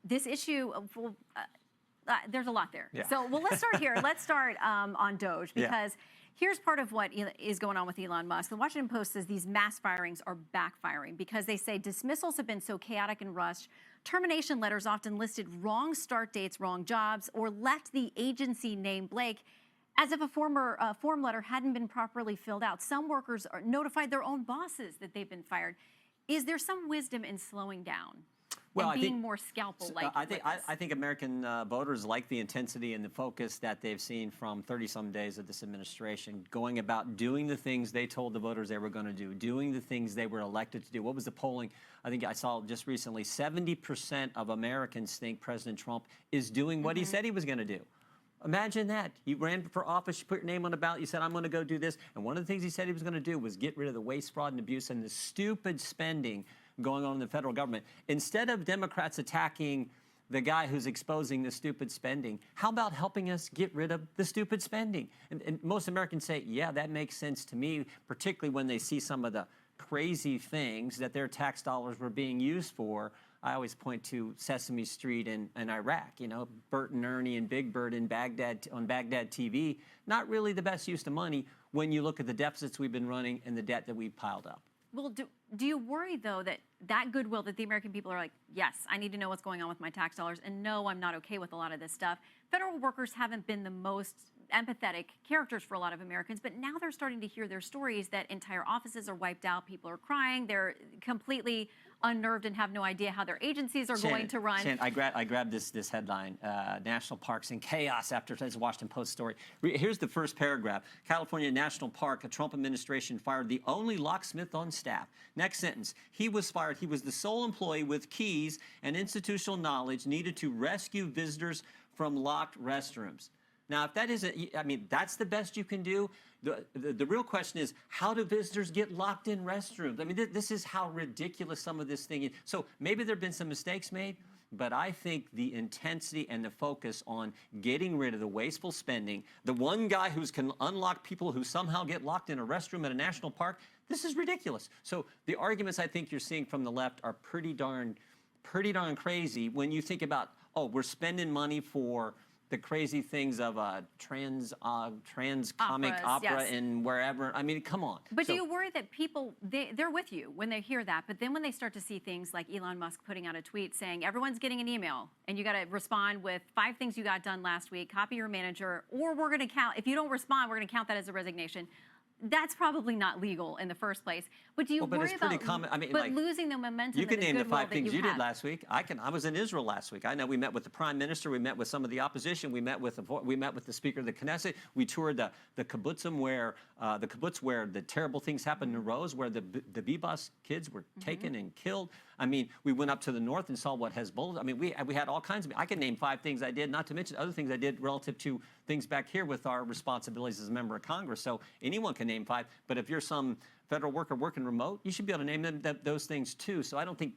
This issue, there's a lot there. Yeah. So, well, let's start here. Let's start on Doge, because here's part of what is going on with Elon Musk. The Washington Post says these mass firings are backfiring because they say dismissals have been so chaotic and rushed. Termination letters often listed wrong start dates, wrong jobs, or left the agency name blank, as if a form letter hadn't been properly filled out. Some workers are notified their own bosses that they've been fired. Is there some wisdom in slowing down? Well, and being more scalpel-like? I think American voters like the intensity and the focus that they've seen from 30-some days of this administration, going about doing the things they told the voters they were going to do, doing the things they were elected to do. What was the polling? I think I saw just recently, 70% of Americans think President Trump is doing what he said he was going to do. Imagine that. You ran for office, you put your name on the ballot, you said, I'm going to go do this. And one of the things he said he was going to do was get rid of the waste, fraud, and abuse and the stupid spending going on in the federal government. Instead of Democrats attacking the guy who's exposing the stupid spending, how about helping us get rid of the stupid spending? And most Americans say, yeah, that makes sense to me, particularly when they see some of the crazy things that their tax dollars were being used for. I always point to Sesame Street in Iraq, you know, Bert and Ernie and Big Bird in Baghdad on Baghdad TV. Not really the best use of money when you look at the deficits we've been running and the debt that we've piled up. Well, do you worry, though, that goodwill that the American people are like, yes, I need to know what's going on with my tax dollars, and no, I'm not okay with a lot of this stuff. Federal workers haven't been the most empathetic characters for a lot of Americans, but now they're starting to hear their stories that entire offices are wiped out, people are crying, they're completely unnerved and have no idea how their agencies are going to run. Shannon, I grabbed this headline, National Parks in Chaos after today's Washington Post story. Here's the first paragraph. California National Park, a Trump administration fired the only locksmith on staff. Next sentence, he was fired. He was the sole employee with keys and institutional knowledge needed to rescue visitors from locked restrooms. Now, if that isn't, I mean, that's the best you can do. The real question is, how do visitors get locked in restrooms? I mean, this is how ridiculous some of this thing is. So maybe there have been some mistakes made, but I think the intensity and the focus on getting rid of the wasteful spending, the one guy who can unlock people who somehow get locked in a restroom at a national park, this is ridiculous. So the arguments I think you're seeing from the left are pretty darn crazy when you think about, oh, we're spending money for the crazy things of trans comic opera and wherever. I mean, come on. But do you worry that people, they're with you when they hear that, but then when they start to see things like Elon Musk putting out a tweet saying, everyone's getting an email, and you got to respond with 5 things you got done last week, copy your manager, or we're going to count, if you don't respond, we're going to count that as a resignation. That's probably not legal in the first place. But do you worry about losing the momentum? You can name the 5 things you did last week. I was in Israel last week. I know we met with the prime minister. We met with some of the opposition. We met with the speaker of the Knesset. We toured the kibbutzim where the terrible things happened in Rose, where the Bebas kids were taken and killed. I mean, we went up to the north and saw what Hezbollah. I mean, we had all kinds of. I can name 5 things I did, not to mention other things I did relative to things back here with our responsibilities as a member of Congress. So anyone can name 5. But if you're some federal worker working remote, you should be able to name those things too. So I don't think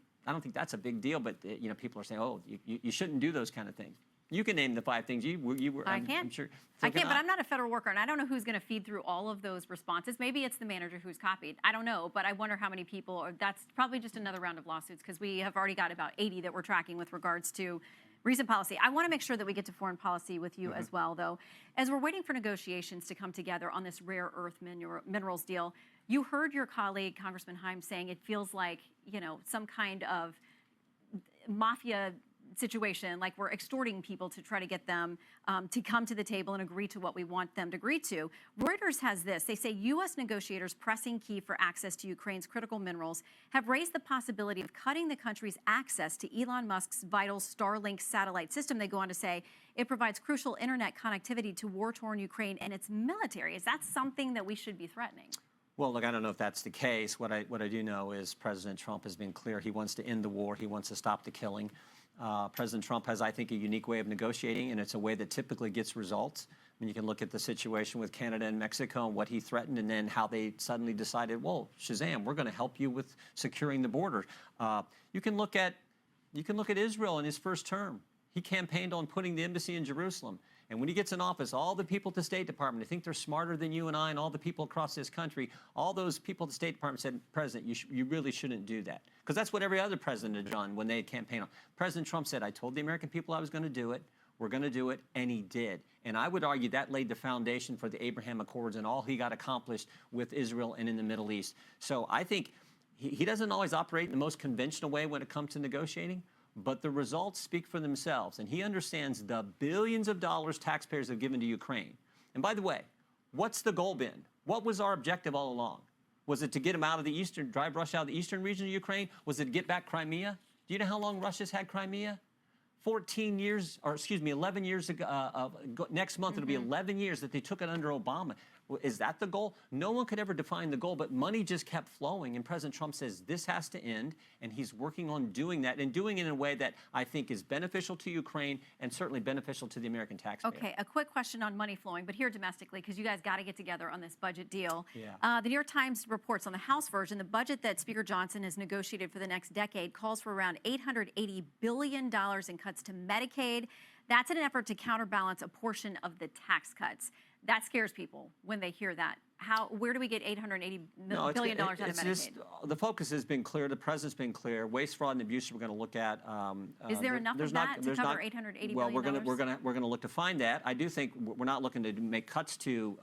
that's a big deal. But you know, people are saying, oh, you shouldn't do those kind of things. You can name the 5 things you were. I can. I'm sure. I can, but I'm not a federal worker, and I don't know who's going to feed through all of those responses. Maybe it's the manager who's copied. I don't know, but I wonder how many people. Or that's probably just another round of lawsuits because we have already got about 80 that we're tracking with regards to recent policy. I want to make sure that we get to foreign policy with you as well, though. As we're waiting for negotiations to come together on this rare earth minerals deal, you heard your colleague, Congressman Himes, saying it feels like, you know, some kind of mafia situation, like we're extorting people to try to get them to come to the table and agree to what we want them to agree to. Reuters has this. They say U.S. negotiators pressing key for access to Ukraine's critical minerals have raised the possibility of cutting the country's access to Elon Musk's vital Starlink satellite system. They go on to say it provides crucial internet connectivity to war-torn Ukraine and its military. Is that something that we should be threatening? Well, look, I don't know if that's the case. What I do know is President Trump has been clear. He wants to end the war. He wants to stop the killing. President Trump has, I think, a unique way of negotiating, and it's a way that typically gets results. I mean, you can look at the situation with Canada and Mexico and what he threatened, and then how they suddenly decided, well, Shazam, we're going to help you with securing the border. You can look at Israel in his first term. He campaigned on putting the embassy in Jerusalem. And when he gets in office, all the people at the State Department, they think they're smarter than you and I and all the people across this country, all those people at the State Department said, President, you really shouldn't do that. Because that's what every other president had done when they had campaigned on. President Trump said, I told the American people I was going to do it. We're going to do it, and he did. And I would argue that laid the foundation for the Abraham Accords and all he got accomplished with Israel and in the Middle East. So I think he doesn't always operate in the most conventional way when it comes to negotiating, but the results speak for themselves. And he understands the billions of dollars taxpayers have given to Ukraine. And by the way, what's the goal been? What was our objective all along? Was it to get them out of the eastern, drive Russia out of the eastern region of Ukraine? Was it to get back Crimea? Do you know how long Russia's had Crimea? 14 years, or excuse me, 11 years ago, next month it'll be 11 years that they took it under Obama. Is that the goal? No one could ever define the goal, but money just kept flowing. And President Trump says this has to end, and he's working on doing that and doing it in a way that I think is beneficial to Ukraine and certainly beneficial to the American taxpayer. Okay, a quick question on money flowing, but here domestically, because you guys got to get together on this budget deal. Yeah. The New York Times reports on the House version, the budget that Speaker Johnson has negotiated for the next decade calls for around $880 billion in cuts to Medicaid. That's in an effort to counterbalance a portion of the tax cuts. That scares people when they hear that. Where do we get $880 billion out of Medicaid? Just, the focus has been clear. The president's been clear. Waste, fraud, and abuse we're going to look at. Is there enough of that to cover $880 billion? Well, we're going to look to find that. I do think we're not looking to make cuts to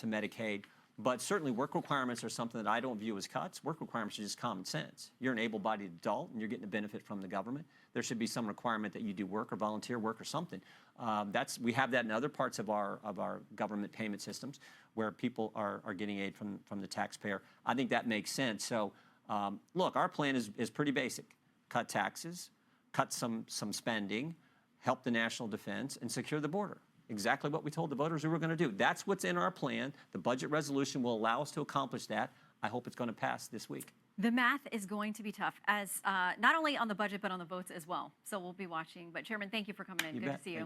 Medicaid, but certainly work requirements are something that I don't view as cuts. Work requirements are just common sense. You're an able-bodied adult, and you're getting a benefit from the government. There should be some requirement that you do work or volunteer work or something. We have that in other parts of our government payment systems where people are getting aid from the taxpayer. I think that makes sense. So, look, our plan is pretty basic: cut taxes, cut some spending, help the national defense, and secure the border. Exactly what we told the voters we were going to do. That's what's in our plan. The budget resolution will allow us to accomplish that. I hope it's going to pass this week. The math is going to be tough, as not only on the budget, but on the votes as well. So we'll be watching. But Chairman, thank you for coming in. Good to see you.